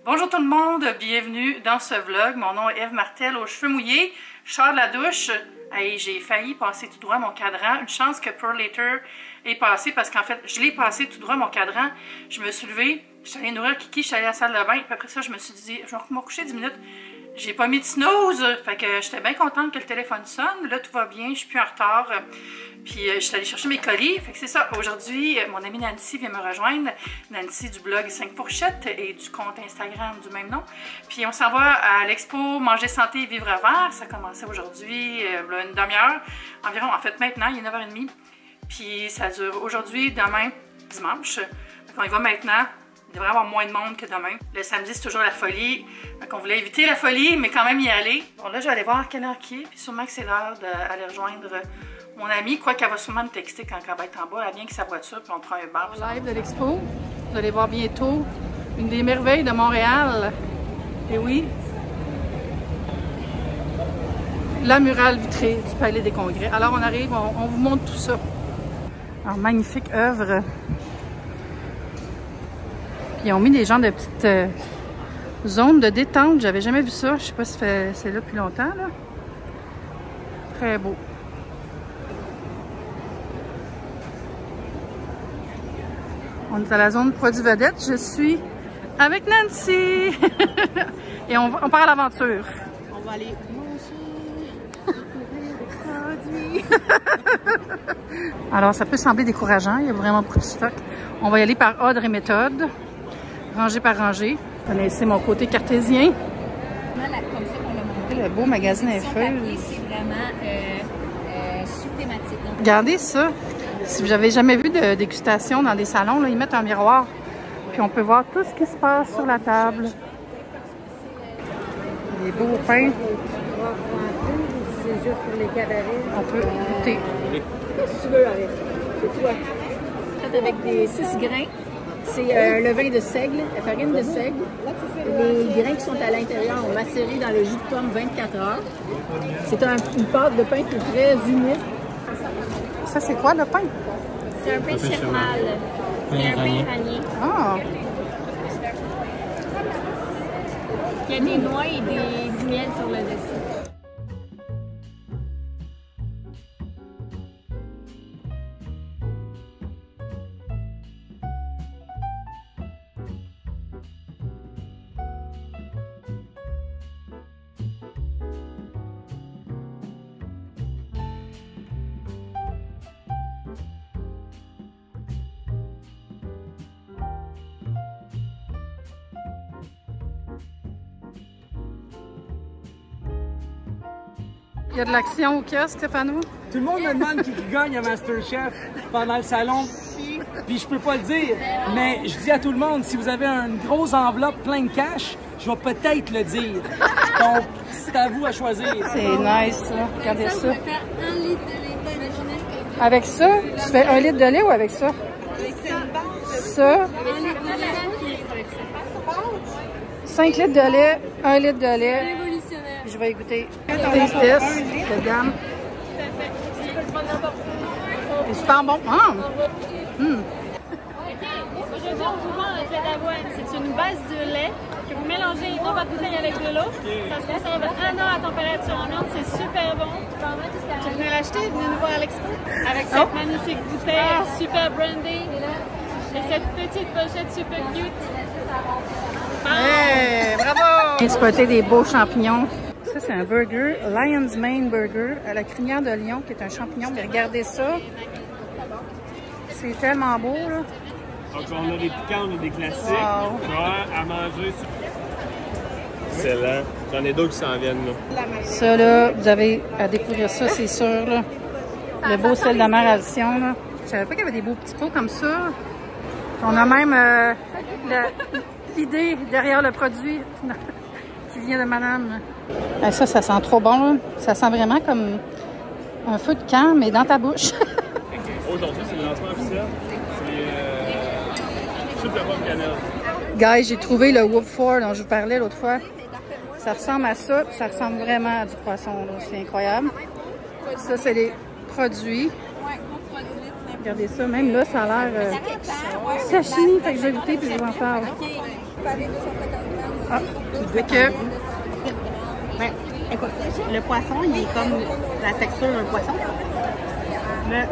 Bonjour tout le monde, bienvenue dans ce vlog. Mon nom est Eve Martel aux cheveux mouillés. Je sors de la douche. Hey, j'ai failli passer tout droit mon cadran. Une chance que Pearl Later est passé parce qu'en fait, je l'ai passé tout droit mon cadran. Je me suis levée, je suis allée nourrir Kiki, je suis allée à la salle de bain. Puis après ça, je me suis dit, je vais me recoucher 10 minutes. J'ai pas mis de snooze. Fait que j'étais bien contente que le téléphone sonne. Là, tout va bien, je suis plus en retard. Puis je suis allée chercher mes colis. Fait que c'est ça. Aujourd'hui, mon amie Nancy vient me rejoindre. Nancy du blog 5 fourchettes et du compte Instagram du même nom. Puis on s'en va à l'expo Manger Santé et Vivre Vert. Ça a commencé aujourd'hui, une demi-heure environ. En fait, maintenant, il est 9h30. Puis ça dure aujourd'hui, demain, dimanche. Donc on y va maintenant. Il devrait y avoir moins de monde que demain. Le samedi, c'est toujours la folie. Donc, on voulait éviter la folie, mais quand même y aller. Bon, là, je vais aller voir à quelle heure qui est. Puis sûrement que c'est l'heure d'aller rejoindre mon amie. Quoi qu'elle va sûrement me texter quand elle va être en bas. Elle vient avec sa voiture, puis on prend un bar. Live de l'expo. Vous allez voir bientôt une des merveilles de Montréal. Et oui, la murale vitrée du Palais des Congrès. Alors, on arrive, on vous montre tout ça. Alors, magnifique œuvre. Ils ont mis des genres de petites zones de détente. J'avais jamais vu ça. Je sais pas si c'est là depuis longtemps. Là. Très beau. On est à la zone produits vedettes. Je suis avec Nancy. Et on part à l'aventure. On va aller manger, découvrir des produits. Alors, ça peut sembler décourageant. Il y a vraiment beaucoup de stock. On va y aller par ordre et méthode. Rangée par rangée. Vous connaissez mon côté cartésien. Comme ça qu'on l'a monté. Le beau magasin à feuilles. C'est vraiment sous-thématique. Regardez ça. Si vous n'avez jamais vu de dégustation dans des salons, là, ils mettent un miroir. Puis on peut voir tout ce qui se passe sur la table. Les beaux pains. C'est juste pour les cabarets. On peut goûter. Qu'est-ce que tu veux avec? C'est toi. Fait avec des 6 grains. C'est le vin de seigle, la farine de seigle. Les grains qui sont à l'intérieur ont macéré dans le jus de pomme 24 heures. C'est une pâte de pain qui est très humide. Ça, c'est quoi le pain? C'est un pain chermal. C'est un pain iranien. Ah! Il y a des noix et du miel sur le dessus. Il y a de l'action au kiosque, Stéphano? Tout le monde me demande qui gagne à MasterChef pendant le salon. Puis je peux pas le dire, mais je dis à tout le monde, si vous avez une grosse enveloppe pleine de cash, je vais peut-être le dire. Donc, c'est à vous à choisir. C'est nice, ça. Regardez ça. On peut faire 1 litre de lait. Imaginez que Avec ça, tu fais 1 litre de lait ou avec ça? Ça, 1 litre de lait avec ça. 5 litres de lait, 1 litre de lait. Révolutionnaire. Je vais y goûter. Taste test, de gamme. C'est super bon. Ah! Aujourd'hui, on vous vend notre lait d'avoine. C'est une base de lait que vous mélangez dans votre bouteille avec de l'eau. Ça se conserve 1 an à température ambiante. C'est super bon. Tu venez l'acheter, venez nous voir à l'expo. Avec cette magnifique bouteille super brandée et cette petite pochette super cute. Hey, bravo! Exploiter des beaux champignons. Ça, c'est un burger, Lion's Mane Burger, à la crinière de lion, qui est un champignon. Mais regardez ça. C'est tellement beau, là. Donc, on a des piquants, on a des classiques. Wow. Ouais, à manger. Excellent. J'en ai d'autres qui s'en viennent, là. Ça, là, vous avez à découvrir ça, c'est sûr, là. Le beau sel de mer Alcyon, là. Je savais pas qu'il y avait des beaux petits pots comme ça. On a même l'idée derrière le produit qui vient de madame. Ah, ça sent trop bon, là. Ça sent vraiment comme un feu de camp, mais dans ta bouche. Aujourd'hui, c'est le lancement officiel. C'est chute de pomme cannelle. Guys, j'ai trouvé le Whoop 4 dont je vous parlais l'autre fois. Ça ressemble à ça, ça ressemble vraiment à du poisson, là. C'est incroyable. Ça, c'est les produits. Regardez ça, même là, ça a l'air sashimi, fait que je vais goûter puis je vous en parle. Ah, fait que... Ben, écoute, le poisson, il est comme la texture d'un poisson. Mais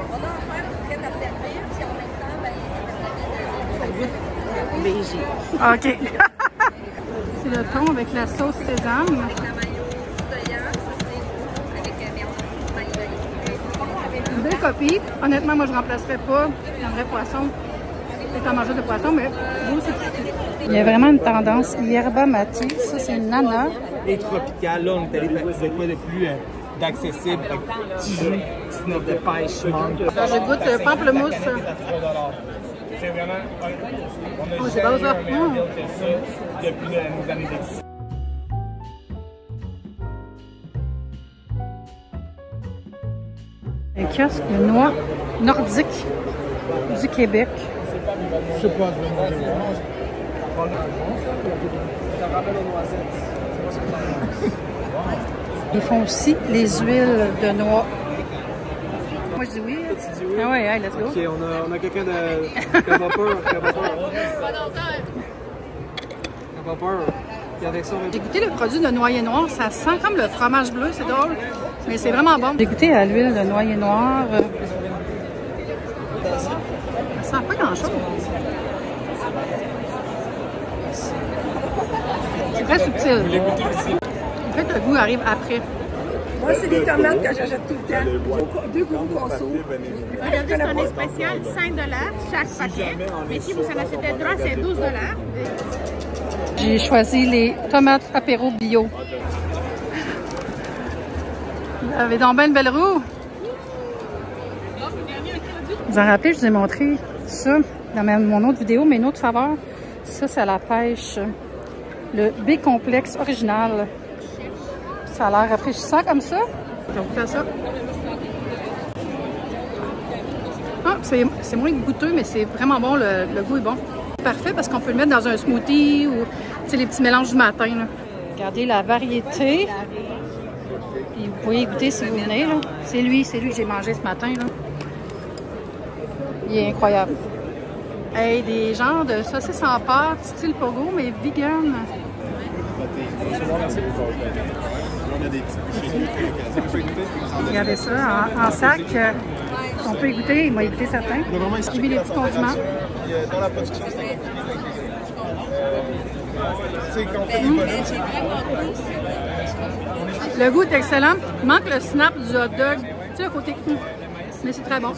ça goûte végé. OK. C'est le thon avec la sauce sésame. Une belle copie. Honnêtement, moi, je ne remplacerais pas un vrai poisson. Étant mangeur de poisson, mais beau substitut. Il y a vraiment une tendance yerba mate. Ça, c'est une nana. Et tropical, là, on est allé faire quoi de plus d'accessible, avec petit jus, petite note de pêche, mangue. Je goûte pamplemousse. C'est vraiment. Oh, c'est bon ça. Depuis nos années d'existence. Un kiosque de noix nordique du Québec. Je sais pas, je vais manger. Ils font aussi les huiles de noix. Moi, je dis oui. Tu dis oui? Ah ouais, let's go. Ok, on a quelqu'un qui a pas peur. Qui a pas peur. Et avec ça, J'ai goûté le produit de noyer noir. Ça sent comme le fromage bleu, c'est drôle. Mais c'est vraiment bon. J'ai goûté à l'huile de noyer noir. Ça sent pas grand-chose. C'est très subtil. En fait, le goût arrive après. Moi, c'est des tomates que j'achète tout le temps. 2 gros consos. Regardez, c'est un spécial, 5 $ chaque paquet. Mais si vous en achetez 3, c'est 12 $. J'ai choisi les tomates apéro bio. Vous avez donc bien une belle roue. Vous en rappelez, je vous ai montré ça dans mon autre vidéo, mes autres saveurs. Ça, c'est à la pêche. Le B-complexe original. Ça a l'air rafraîchissant comme ça. Je vais goûter à ça. Ah, c'est moins goûteux, mais c'est vraiment bon. Le goût est bon. Parfait parce qu'on peut le mettre dans un smoothie ou les petits mélanges du matin. Là. Regardez la variété. Puis vous pouvez goûter si vous venez. C'est lui que j'ai mangé ce matin. Là. Il est incroyable. Hey, des genres de saucisses en pâte, style pogo, mais vegan. Regardez ça, en sac. On peut y goûter, il m'a goûté certains. J'ai mis les petits condiments. Dans la production, Le goût est excellent. Il manque le snap du hot dog. Tu sais, le côté cru. Mais c'est très bon.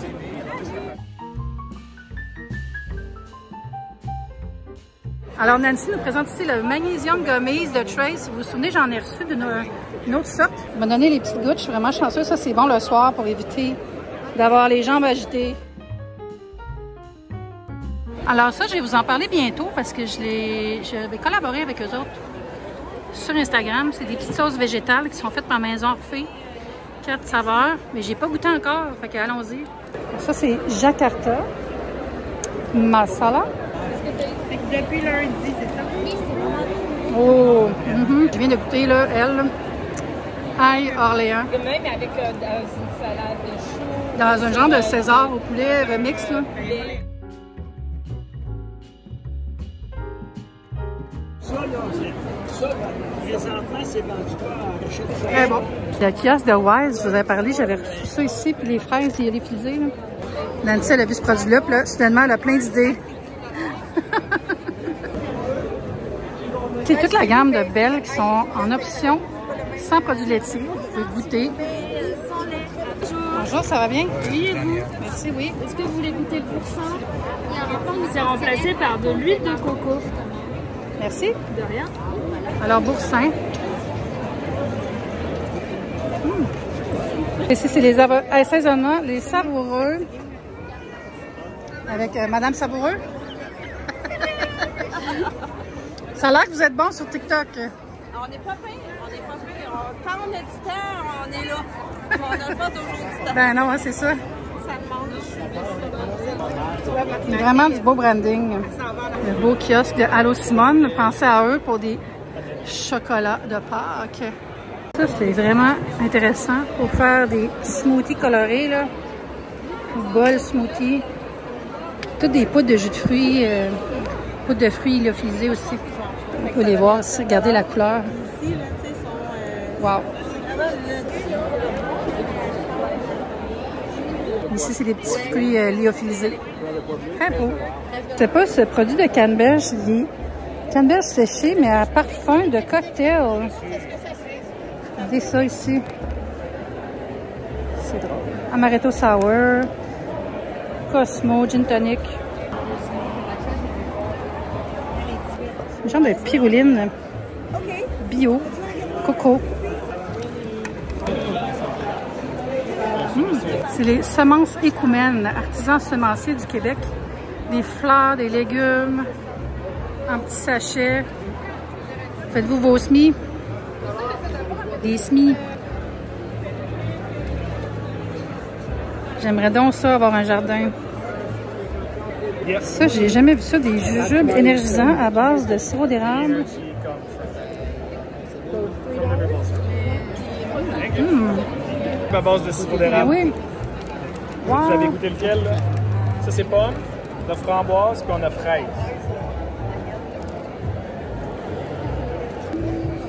Alors, Nancy nous présente ici le Magnesium Gummies de Trace. Vous vous souvenez, j'en ai reçu d'une autre sorte. Elle m'a donné les petites gouttes. Je suis vraiment chanceuse. Ça, c'est bon le soir pour éviter d'avoir les jambes agitées. Alors ça, je vais vous en parler bientôt parce que je vais collaborer avec eux autres sur Instagram. C'est des petites sauces végétales qui sont faites par Maison Orphée. 4 saveurs, mais j'ai pas goûté encore. Fait que allons-y. Ça, c'est Jakarta Masala. Depuis lundi, c'est ça? Oh! Je viens de goûter, là, elle. Ail Orléans. Même avec une salade de choux. Dans un genre de César au poulet remix, là. Présentement, c'est vendu pas en recherche. Très bon. Le kiosque de Wise, je vous avais parlé, j'avais reçu ça ici, puis les fraises, il y a les fusées, là. Nancy, elle a vu ce produit-là, puis là, soudainement, elle a plein d'idées. C'est toute la gamme de Belle qui sont en option sans produits laitiers. Vous pouvez goûter. Bonjour, ça va bien? Oui, et vous? Merci, oui. Est-ce que vous voulez goûter le boursin? C'est remplacé par de l'huile de coco. Merci. De rien. Alors, boursin. Ici, c'est les assaisonnements, les savoureux. Avec Madame Savoureux. Ça a l'air que vous êtes bon sur TikTok. On n'est pas payé, Quand on a du temps, on est là. On n'a pas toujours du temps. Ben non, hein, c'est ça. Ça demande. C'est vraiment du beau branding. Le beau kiosque de Allô Simone. Pensez à eux pour des chocolats de Pâques. Ça, c'est vraiment intéressant pour faire des smoothies colorés, là. Bol smoothie. Toutes des poudres de jus de fruits. Poudre de fruits lyophilisés aussi. Vous pouvez les voir ici, regardez la couleur. Ici, là, tu sais, sont... Wow! vraiment le... Ici, c'est des petits fruits lyophilisés. Très beau. C'est pas ce produit de canneberge, canneberge séchée, mais à parfum de cocktail. Regardez ça ici. C'est drôle. Amaretto Sour, Cosmo, Gin Tonic. Une genre de pyrouline bio, coco. C'est les semences Écoumène, artisans semenciers du Québec. Des fleurs, des légumes, en petits sachets. Faites-vous vos semis? Des semis. J'aimerais donc ça, avoir un jardin. Ça, j'ai jamais vu ça, des jujubes énergisants à base de sirop d'érable. À base de sirop d'érable. Oui. Wow. Vous avez goûté lequel, là? Ça, c'est pomme, on a framboise, puis on a fraise.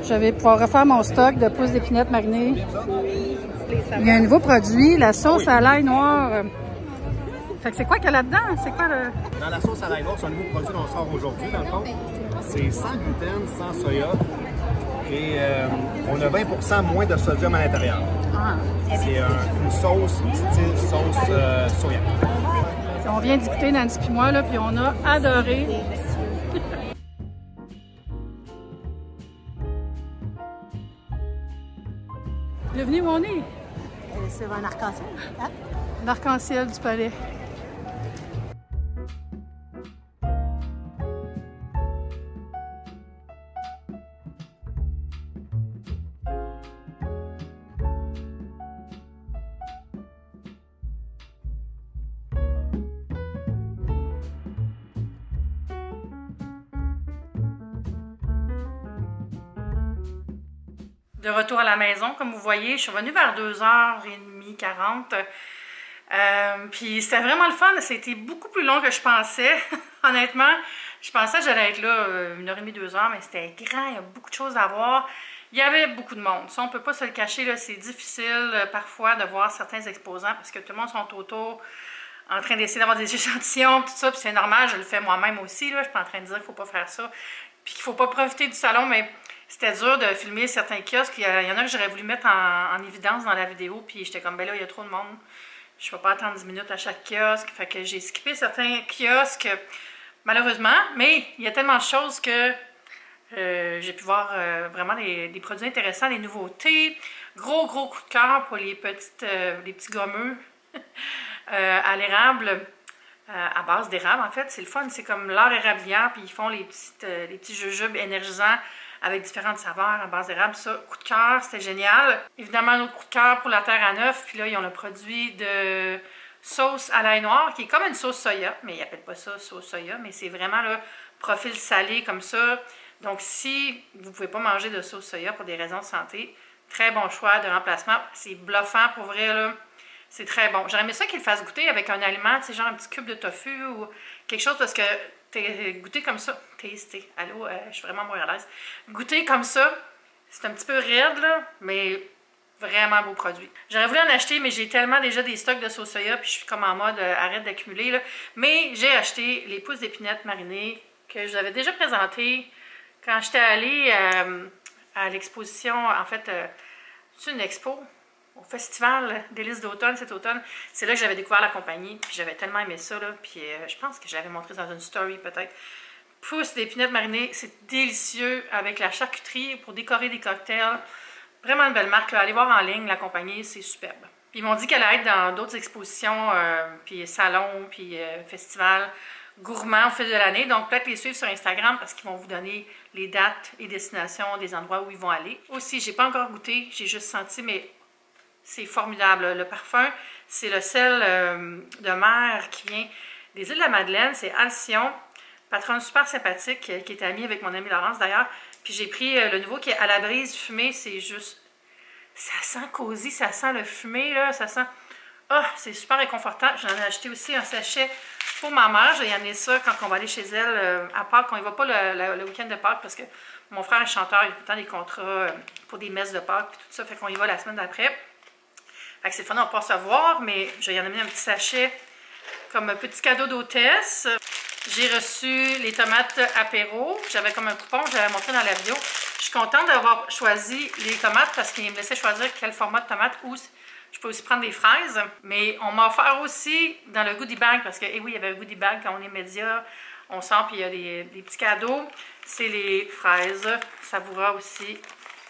Je vais pouvoir refaire mon stock de pousses d'épinettes marinées. Il y a un nouveau produit, la sauce à l'ail noir. Fait que c'est quoi qu'il y a là-dedans? C'est quoi le... Dans la sauce à l'ail noir, c'est un nouveau produit qu'on sort aujourd'hui, dans le fond. C'est sans gluten, sans soya. Et on a 20% moins de sodium à l'intérieur. Ah. C'est une sauce style sauce soya. On vient d'y goûter, Nancy puis moi, là, puis on a adoré. Bienvenue où on est? C'est un arc-en-ciel. Hein? L'arc-en-ciel du palais. De retour à la maison, comme vous voyez, je suis revenue vers 2h30, 40. Puis c'était vraiment le fun. C'était beaucoup plus long que je pensais. Honnêtement, je pensais que j'allais être là 1h30, 2h, mais c'était grand. Il y a beaucoup de choses à voir. Il y avait beaucoup de monde. Ça, on ne peut pas se le cacher. C'est difficile parfois de voir certains exposants parce que tout le monde sont autour en train d'essayer d'avoir des échantillons, tout ça. Puis c'est normal, je le fais moi-même aussi. Là. Je suis pas en train de dire qu'il ne faut pas faire ça. Puis qu'il ne faut pas profiter du salon, mais... C'était dur de filmer certains kiosques. Il y en a que j'aurais voulu mettre en évidence dans la vidéo. Puis j'étais comme, ben là, il y a trop de monde. Je ne peux pas attendre 10 minutes à chaque kiosque. Fait que j'ai skippé certains kiosques, malheureusement. Mais il y a tellement de choses que j'ai pu voir vraiment des produits intéressants, des nouveautés. Gros coup de cœur pour les petits gommeux à l'érable. À base d'érable, en fait. C'est le fun. C'est comme l'art érablière. Puis ils font les petits jujubes énergisants avec différentes saveurs à base d'érable. Ça, coup de cœur, c'était génial. Évidemment, un autre coup de cœur pour la terre à neuf. Puis là, ils ont le produit de sauce à l'ail noir, qui est comme une sauce soya, mais ils n'appellent pas ça sauce soya, mais c'est vraiment le profil salé comme ça. Donc, si vous ne pouvez pas manger de sauce soya pour des raisons de santé, très bon choix de remplacement. C'est bluffant pour vrai, là. C'est très bon. J'aurais aimé ça qu'ils le fassent goûter avec un aliment, tu sais, genre un petit cube de tofu ou quelque chose, parce que goûter comme ça, tasté, allô, je suis vraiment moins à l'aise. Goûter comme ça, c'est un petit peu raide, là, mais vraiment beau produit. J'aurais voulu en acheter, mais j'ai tellement déjà des stocks de sauce soya, puis je suis comme en mode arrête d'accumuler, là. Mais j'ai acheté les pousses d'épinettes marinées que je vous avais déjà présentées quand j'étais allée à l'exposition, en fait, c'est une expo au festival délices d'automne cet automne. C'est là que j'avais découvert la compagnie, puis j'avais tellement aimé ça, là, puis je pense que je l'avais montré dans une story peut-être. Pousses d'épinettes marinées, c'est délicieux avec la charcuterie pour décorer des cocktails. Vraiment une belle marque, là. Allez voir en ligne, la compagnie, c'est superbe. Puis ils m'ont dit qu'elle allait être dans d'autres expositions, puis salons, puis festivals gourmands au fil de l'année. Donc peut-être les suivre sur Instagram parce qu'ils vont vous donner les dates et destinations des endroits où ils vont aller. Aussi, j'ai pas encore goûté, j'ai juste senti, mais c'est formidable. Le parfum, c'est le sel de mer qui vient des îles de la Madeleine. C'est Alcyon, patronne super sympathique, qui est amie avec mon amie Laurence d'ailleurs. Puis j'ai pris le nouveau qui est à la brise fumée. C'est juste... ça sent cosy, ça sent le fumé, là. Ça sent... ah, c'est super réconfortant. J'en ai acheté aussi un sachet Pour ma mère, j'ai amené ça quand on va aller chez elle à Pâques. On y va pas le week-end de Pâques parce que mon frère est chanteur, il a tout le temps des contrats pour des messes de Pâques et tout ça. Fait qu'on y va la semaine d'après. Fait que c'est le fun, on peut se voir, mais j'ai amené un petit sachet comme un petit cadeau d'hôtesse. J'ai reçu les tomates apéro. J'avais comme un coupon, je l'avais montré dans la vidéo. Je suis contente d'avoir choisi les tomates parce qu'il me laissait choisir quel format de tomate ou je peux aussi prendre des fraises. Mais on m'a offert aussi dans le goodie bag parce que, oui, il y avait un goodie bag quand on est média. On sort puis il y a des petits cadeaux. C'est les fraises Savoura aussi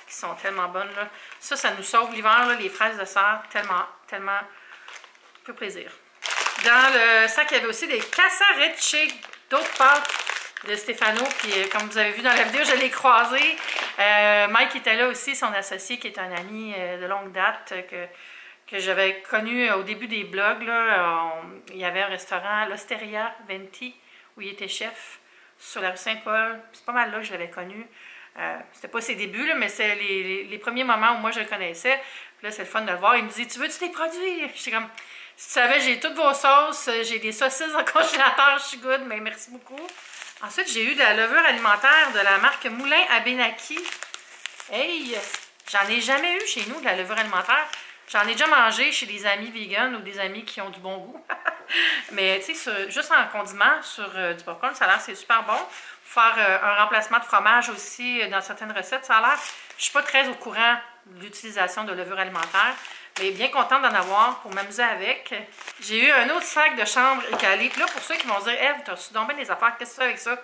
qui sont tellement bonnes. Là. Ça nous sauve l'hiver, les fraises de serre. Tellement peu plaisir. Dans le sac, il y avait aussi des casarecce, d'autres pâtes de Stefano. Puis comme vous avez vu dans la vidéo, je l'ai croisé. Mike était là aussi, son associé qui est un ami de longue date que j'avais connu au début des blogs. Là. Il y avait un restaurant, l'Osteria Venti, où il était chef sur la rue Saint-Paul. C'est pas mal là que je l'avais connu. C'était pas ses débuts, là, mais c'est les premiers moments où moi je le connaissais. Puis là, c'est le fun de le voir. Il me dit, tu veux-tu tes produits? J'étais comme, si tu savais, j'ai toutes vos sauces, j'ai des saucisses dans le congélateur, je suis good, mais merci beaucoup. Ensuite, j'ai eu de la levure alimentaire de la marque Moulin Abénaki. Hey, j'en ai jamais eu chez nous de la levure alimentaire. J'en ai déjà mangé chez des amis vegan ou des amis qui ont du bon goût. Mais tu sais, juste en condiment sur du popcorn, ça a l'air c'est super bon. Faire un remplacement de fromage aussi dans certaines recettes, ça a l'air. Je suis pas très au courant de l'utilisation de levure alimentaire, mais bien contente d'en avoir pour m'amuser avec. J'ai eu un autre sac de chambre écalé. Puis là, pour ceux qui vont se dire, Eve, tu as reçu donc bien des affaires, qu'est-ce que tu fais avec ça?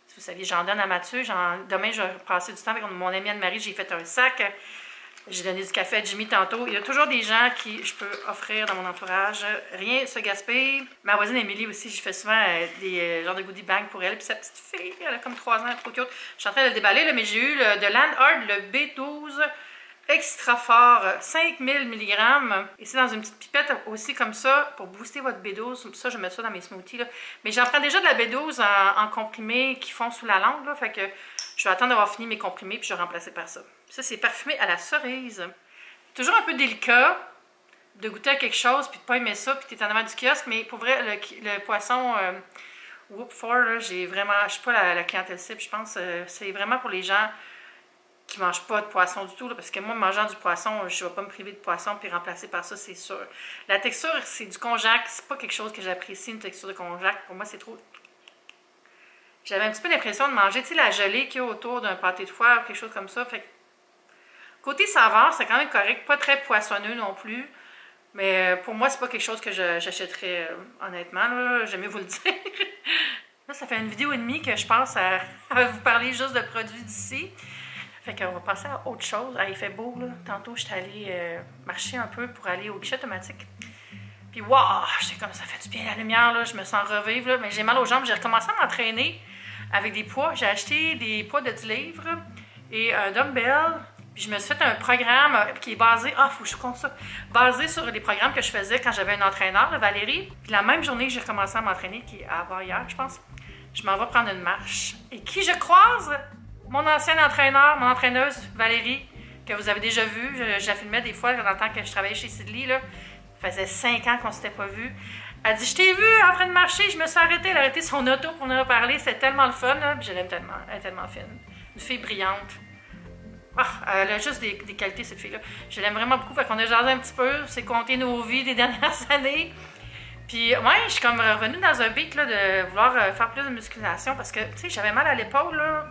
Si vous saviez, j'en donne à Mathieu. Demain, je vais passer du temps avec mon amie Anne-Marie, j'ai fait un sac. J'ai donné du café à Jimmy tantôt. Il y a toujours des gens qui je peux offrir dans mon entourage. Rien se gaspille. Ma voisine Émilie aussi, je fais souvent des genres de goodie bag pour elle. Puis sa petite fille, elle a comme 3 ans, elle est trop cute. Je suis en train de le déballer, là, mais j'ai eu de Landhard, le B12 extra fort, 5000 mg. Et c'est dans une petite pipette aussi comme ça pour booster votre B12. Ça, je mets ça dans mes smoothies. Là. Mais j'en prends déjà de la B12 en comprimés qui font sous la langue. Là, fait que je vais attendre d'avoir fini mes comprimés puis je vais remplacer par ça. Ça, c'est parfumé à la cerise. Toujours un peu délicat de goûter à quelque chose puis de pas aimer ça puis tu es en avant du kiosque. Mais pour vrai, le poisson Whoop 4, j'ai vraiment... Je suis pas la clientèle cible, je pense. C'est vraiment pour les gens qui ne mangent pas de poisson du tout. Là, parce que moi, mangeant du poisson, je ne vais pas me priver de poisson puis remplacer par ça, c'est sûr. La texture, c'est du konjac. C'est pas quelque chose que j'apprécie, une texture de konjac. Pour moi, c'est trop... J'avais un petit peu l'impression de manger, tu sais, la gelée qu'il y a autour d'un pâté de foie ou quelque chose comme ça. Fait que, côté saveur, c'est quand même correct. Pas très poissonneux non plus. Mais pour moi, c'est pas quelque chose que j'achèterais, honnêtement. J'aime mieux vous le dire. Là, ça fait une vidéo et demie que je passe à vous parler juste de produits d'ici. Fait qu'on va passer à autre chose. Ah, il fait beau, là. Tantôt, j'étais allée marcher un peu pour aller au guichet automatique. Puis, waouh! J'étais comme, ça fait du bien la lumière, là. Je me sens revivre, là. Mais j'ai mal aux jambes. J'ai recommencé à m'entraîner avec des poids. J'ai acheté des poids de 10 livres et un dumbbell. Puis, je me suis fait un programme qui est basé... Ah, faut que je compte ça. Basé sur les programmes que je faisais quand j'avais un entraîneur, là, Valérie. Puis, la même journée que j'ai recommencé à m'entraîner, qui est avant-hier, je pense, je m'en vais prendre une marche. Et qui je croise? Mon ancien entraîneur, mon entraîneuse, Valérie, que vous avez déjà vue. Je la filmais des fois dans le temps que je travaillais chez Sidley, là. Ça faisait 5 ans qu'on ne s'était pas vu. Elle dit, je t'ai vu en train de marcher, je me suis arrêtée. Elle a arrêté son auto pour nous reparler. C'était tellement le fun, là. Puis je l'aime tellement. Elle est tellement fine. Une fille brillante. Ah, elle a juste des qualités, cette fille-là. Je l'aime vraiment beaucoup. Fait qu'on a jasé un petit peu. C'est compter nos vies des dernières années. Puis, ouais, je suis comme revenue dans un beat, là, de vouloir faire plus de musculation. Parce que, tu sais, j'avais mal à l'épaule, là,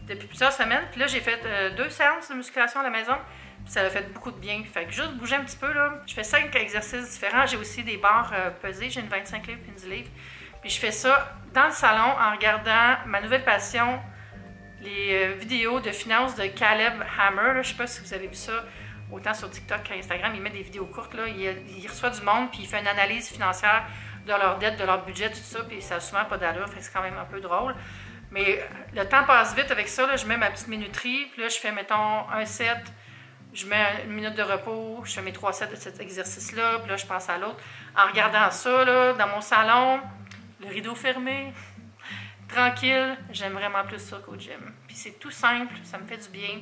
depuis plusieurs semaines. Puis là, j'ai fait 2 séances de musculation à la maison. Puis ça a fait beaucoup de bien. Fait que juste bouger un petit peu, là. Je fais 5 exercices différents. J'ai aussi des barres pesées. J'ai une 25 livres et une 10 livres. Puis je fais ça dans le salon en regardant ma nouvelle passion, les vidéos de finances de Caleb Hammer. Là. Je sais pas si vous avez vu ça, autant sur TikTok qu'Instagram. Il met des vidéos courtes, là. Il reçoit du monde, puis il fait une analyse financière de leur dette, de leur budget, tout ça. Puis ça a souvent pas d'allure. Fait que c'est quand même un peu drôle. Mais le temps passe vite avec ça. Là. Je mets ma petite minuterie. Puis là, je fais, mettons, un set. Je mets 1 minute de repos, je fais mes 3 sets de cet exercice-là, puis là, je passe à l'autre. En regardant ça, là, dans mon salon, le rideau fermé, tranquille, j'aime vraiment plus ça qu'au gym. Puis c'est tout simple, ça me fait du bien.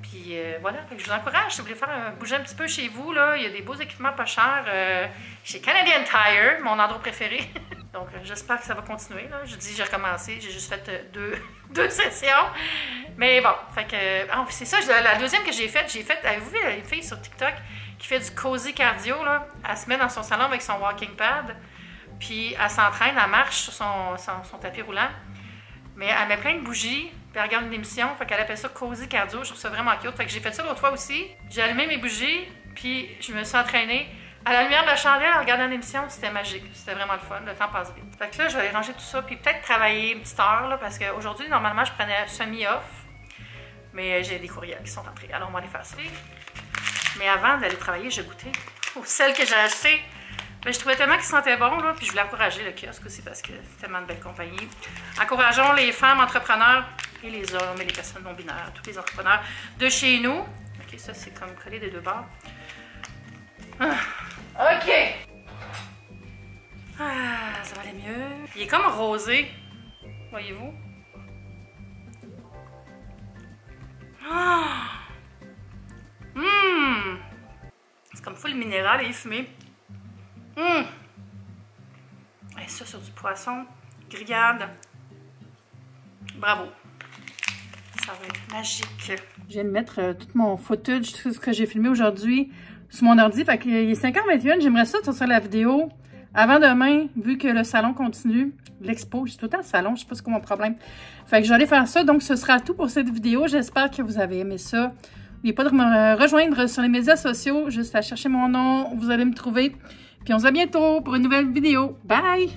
Puis voilà, fait que je vous encourage, si vous voulez faire bouger un petit peu chez vous, là, il y a des beaux équipements pas chers. Chez Canadian Tire, mon endroit préféré. Donc, j'espère que ça va continuer. Là. Je dis, j'ai recommencé, j'ai juste fait deux sessions. Mais bon, fait que... Oh, c'est ça, la deuxième que j'ai faite, avez-vous vu une fille sur TikTok qui fait du cozy cardio, là? Elle se met dans son salon avec son walking pad, puis elle s'entraîne, elle marche sur son tapis roulant. Mais elle met plein de bougies, puis elle regarde une émission, fait qu'elle appelle ça cozy cardio. Je trouve ça vraiment cute. Fait que j'ai fait ça l'autre fois aussi. J'ai allumé mes bougies, puis je me suis entraînée. À la lumière de la chandelle, en regardant l'émission, c'était magique. C'était vraiment le fun. Le temps passe vite. Fait que là, je vais aller ranger tout ça, puis peut-être travailler une petite heure, là, parce qu'aujourd'hui, normalement, je prenais semi-off. Mais j'ai des courriels qui sont entrés. Alors, on va les faire ça. Mais avant d'aller travailler, j'ai goûté aux sels que j'ai achetés. Mais je trouvais tellement qu'ils sentaient bons, là, puis je voulais encourager le kiosque aussi, parce que c'est tellement de belles compagnies. Encourageons les femmes entrepreneurs et les hommes et les personnes non-binaires, tous les entrepreneurs de chez nous. OK, ça, c'est comme collé des deux bords. OK. Ça va aller mieux. Il est comme rosé. Voyez-vous? C'est comme full minéral et fumé. Et ça sur du poisson. Grillade. Bravo. Ça va être magique. Je viens de mettre tout mon footage, tout ce que j'ai filmé aujourd'hui sur mon ordi. Fait qu'il est 5h21. J'aimerais ça sortir la vidéo avant demain, vu que le salon continue. L'expo, j'ai tout le temps le salon, je sais pas c'est quoi mon problème. Fait que j'allais faire ça. Donc, ce sera tout pour cette vidéo. J'espère que vous avez aimé ça. N'oubliez pas de me rejoindre sur les médias sociaux. Juste à chercher mon nom, vous allez me trouver. Puis on se voit bientôt pour une nouvelle vidéo. Bye!